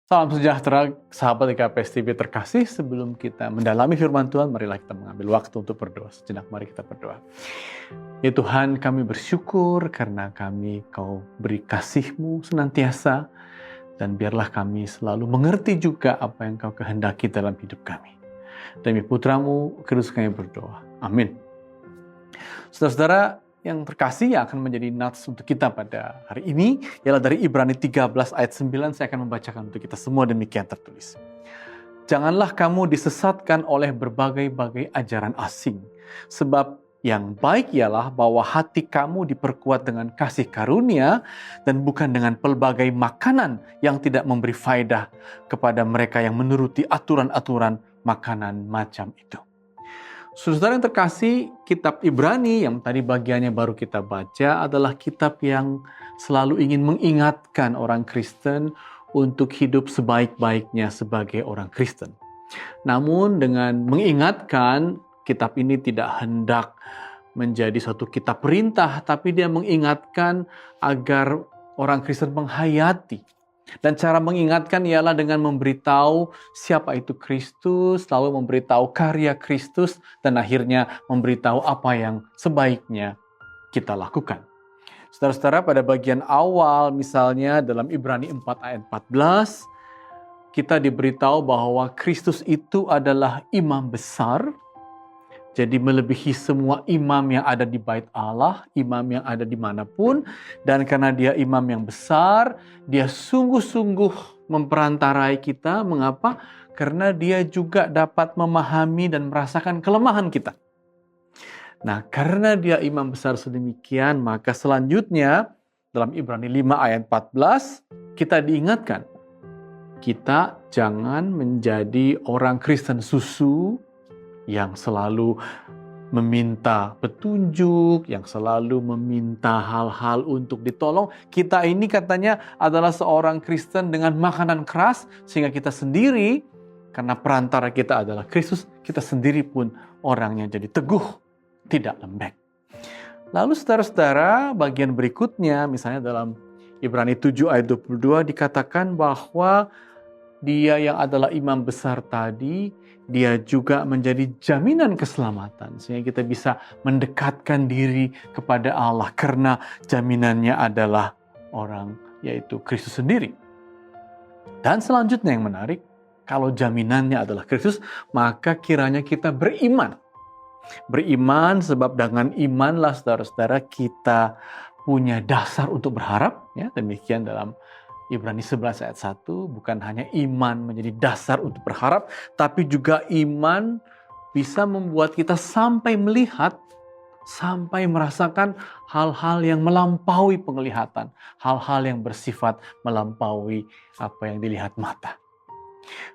Salam sejahtera, sahabat IKPS TV terkasih. Sebelum kita mendalami firman Tuhan, marilah kita mengambil waktu untuk berdoa. Sejenak mari kita berdoa. Ya Tuhan, kami bersyukur karena Kau beri kasih-Mu senantiasa, dan biarlah kami selalu mengerti juga apa yang Kau kehendaki dalam hidup kami. Demi Putra-Mu, Kristus kami berdoa. Amin. Saudara-saudara yang terkasih, yang akan menjadi nats untuk kita pada hari ini ialah dari Ibrani 13 ayat 9. Saya akan membacakan untuk kita semua, demikian tertulis. Janganlah kamu disesatkan oleh berbagai-bagai ajaran asing, sebab yang baik ialah bahwa hati kamu diperkuat dengan kasih karunia dan bukan dengan pelbagai makanan yang tidak memberi faedah kepada mereka yang menuruti aturan-aturan makanan macam itu. Saudara yang terkasih, kitab Ibrani yang tadi bagiannya baru kita baca adalah kitab yang selalu ingin mengingatkan orang Kristen untuk hidup sebaik-baiknya sebagai orang Kristen. Namun dengan mengingatkan, kitab ini tidak hendak menjadi suatu kitab perintah, tapi dia mengingatkan agar orang Kristen menghayati. Dan cara mengingatkan ialah dengan memberitahu siapa itu Kristus, lalu memberitahu karya Kristus, dan akhirnya memberitahu apa yang sebaiknya kita lakukan. Saudara-saudara, pada bagian awal misalnya dalam Ibrani 4 ayat 14, kita diberitahu bahwa Kristus itu adalah imam besar, jadi melebihi semua imam yang ada di bait Allah, imam yang ada dimanapun. Dan karena dia imam yang besar, dia sungguh-sungguh memperantarai kita. Mengapa? Karena dia juga dapat memahami dan merasakan kelemahan kita. Nah, karena dia imam besar sedemikian, maka selanjutnya dalam Ibrani 5 ayat 14, kita diingatkan. Kita jangan menjadi orang Kristen susu, yang selalu meminta petunjuk, yang selalu meminta hal-hal untuk ditolong. Kita ini katanya adalah seorang Kristen dengan makanan keras, sehingga kita sendiri, karena perantara kita adalah Kristus, kita sendiri pun orangnya jadi teguh, tidak lembek. Lalu saudara-saudara, bagian berikutnya, misalnya dalam Ibrani 7 ayat 22 dikatakan bahwa dia yang adalah imam besar tadi, dia juga menjadi jaminan keselamatan. Sehingga kita bisa mendekatkan diri kepada Allah karena jaminannya adalah orang, yaitu Kristus sendiri. Dan selanjutnya yang menarik, kalau jaminannya adalah Kristus, maka kiranya kita beriman. Beriman sebab dengan imanlah saudara-saudara kita punya dasar untuk berharap. Ya, demikian dalam Ibrani 11 ayat 1, bukan hanya iman menjadi dasar untuk berharap, tapi juga iman bisa membuat kita sampai melihat, sampai merasakan hal-hal yang melampaui penglihatan, hal-hal yang bersifat melampaui apa yang dilihat mata.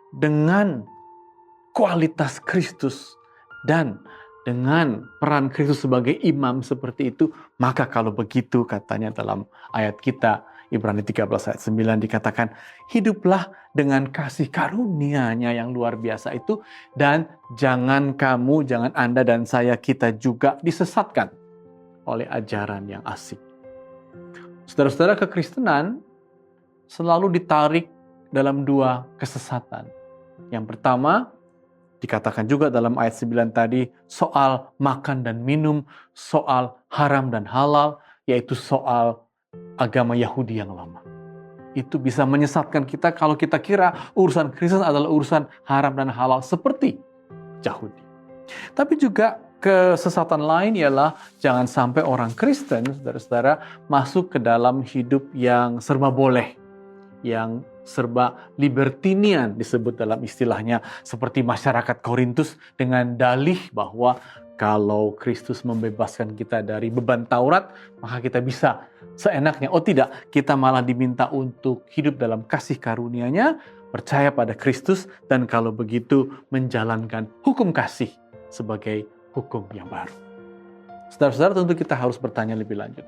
Dengan kualitas Kristus dan dengan peran Kristus sebagai imam seperti itu, maka kalau begitu katanya dalam ayat kita, Ibrani 13 ayat 9 dikatakan, hiduplah dengan kasih karunia-Nya yang luar biasa itu, dan jangan Anda dan saya, kita juga disesatkan oleh ajaran yang asing. Saudara-saudara, kekristenan selalu ditarik dalam dua kesesatan. Yang pertama, dikatakan juga dalam ayat 9 tadi, soal makan dan minum, soal haram dan halal, yaitu soal agama Yahudi yang lama. Itu bisa menyesatkan kita kalau kita kira urusan Kristen adalah urusan haram dan halal seperti Yahudi. Tapi juga kesesatan lain ialah jangan sampai orang Kristen, saudara-saudara, masuk ke dalam hidup yang serba boleh, yang serba libertinian disebut dalam istilahnya, seperti masyarakat Korintus dengan dalih bahwa kalau Kristus membebaskan kita dari beban Taurat, maka kita bisa seenaknya. Oh tidak, kita malah diminta untuk hidup dalam kasih karunia-Nya, percaya pada Kristus, dan kalau begitu menjalankan hukum kasih sebagai hukum yang baru. Saudara-saudara, tentu kita harus bertanya lebih lanjut.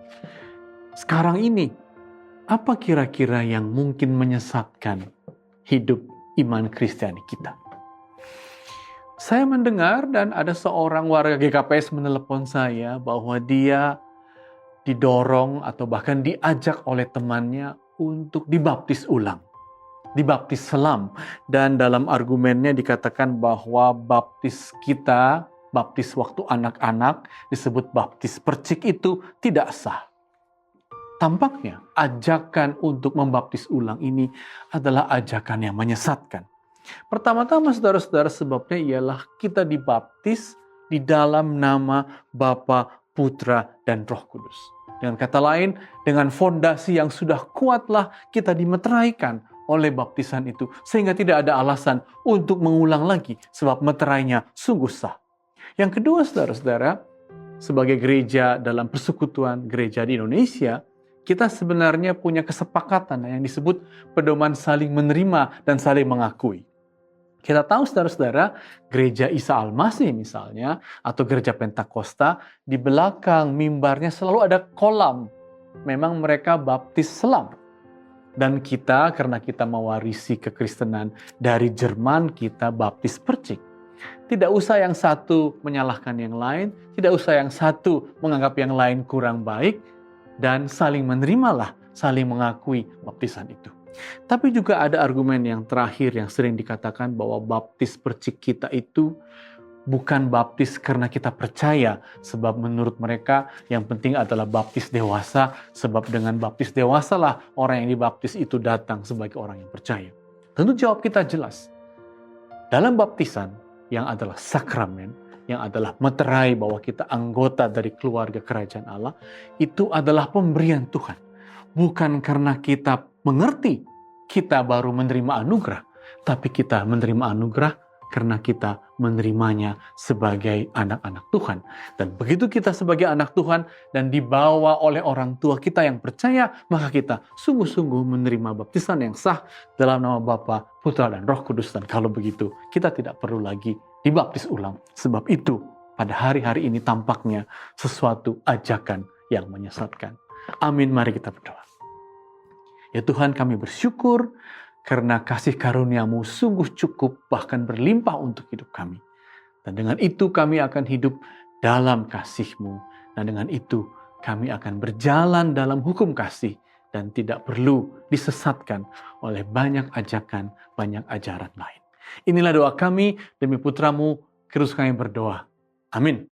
Sekarang ini, apa kira-kira yang mungkin menyesatkan hidup iman Kristiani kita? Saya mendengar dan ada seorang warga GKPS menelepon saya bahwa dia didorong atau bahkan diajak oleh temannya untuk dibaptis ulang. dibaptis selam. Dan dalam argumennya dikatakan bahwa baptis kita, baptis waktu anak-anak, disebut baptis percik itu tidak sah. Tampaknya ajakan untuk membaptis ulang ini adalah ajakan yang menyesatkan. Pertama-tama saudara-saudara, sebabnya ialah kita dibaptis di dalam nama Bapa, Putra, dan Roh Kudus. Dengan kata lain, dengan fondasi yang sudah kuatlah kita dimeteraikan oleh baptisan itu, sehingga tidak ada alasan untuk mengulang lagi, sebab meterainya sungguh sah. Yang kedua, saudara-saudara, sebagai gereja dalam persekutuan gereja di Indonesia, kita sebenarnya punya kesepakatan yang disebut pedoman saling menerima dan saling mengakui. Kita tahu saudara-saudara, gereja Isa Al-Masih misalnya, atau gereja Pentakosta, di belakang mimbarnya selalu ada kolam. Memang mereka baptis selam. Dan kita, karena kita mewarisi kekristenan dari Jerman, kita baptis percik. Tidak usah yang satu menyalahkan yang lain, tidak usah yang satu menganggap yang lain kurang baik, dan saling menerimalah, saling mengakui baptisan itu. Tapi juga ada argumen yang terakhir yang sering dikatakan bahwa baptis percik kita itu bukan baptis karena kita percaya, sebab menurut mereka yang penting adalah baptis dewasa, sebab dengan baptis dewasa lah orang yang dibaptis itu datang sebagai orang yang percaya. Tentu jawab kita jelas. Dalam baptisan yang adalah sakramen, yang adalah meterai bahwa kita anggota dari keluarga kerajaan Allah, itu adalah pemberian Tuhan. Bukan karena kita mengerti, kita baru menerima anugerah, tapi kita menerima anugerah karena kita menerimanya sebagai anak-anak Tuhan. Dan begitu kita sebagai anak Tuhan dan dibawa oleh orang tua kita yang percaya, maka kita sungguh-sungguh menerima baptisan yang sah dalam nama Bapa, Putra, dan Roh Kudus. Dan kalau begitu, kita tidak perlu lagi dibaptis ulang. Sebab itu, pada hari-hari ini tampaknya sesuatu ajakan yang menyesatkan. Amin, mari kita berdoa. Ya Tuhan, kami bersyukur karena kasih karunia-Mu sungguh cukup, bahkan berlimpah untuk hidup kami. Dan dengan itu kami akan hidup dalam kasih-Mu. Dan dengan itu kami akan berjalan dalam hukum kasih dan tidak perlu disesatkan oleh banyak ajakan, banyak ajaran lain. Inilah doa kami demi Putra-Mu, terus kami berdoa. Amin.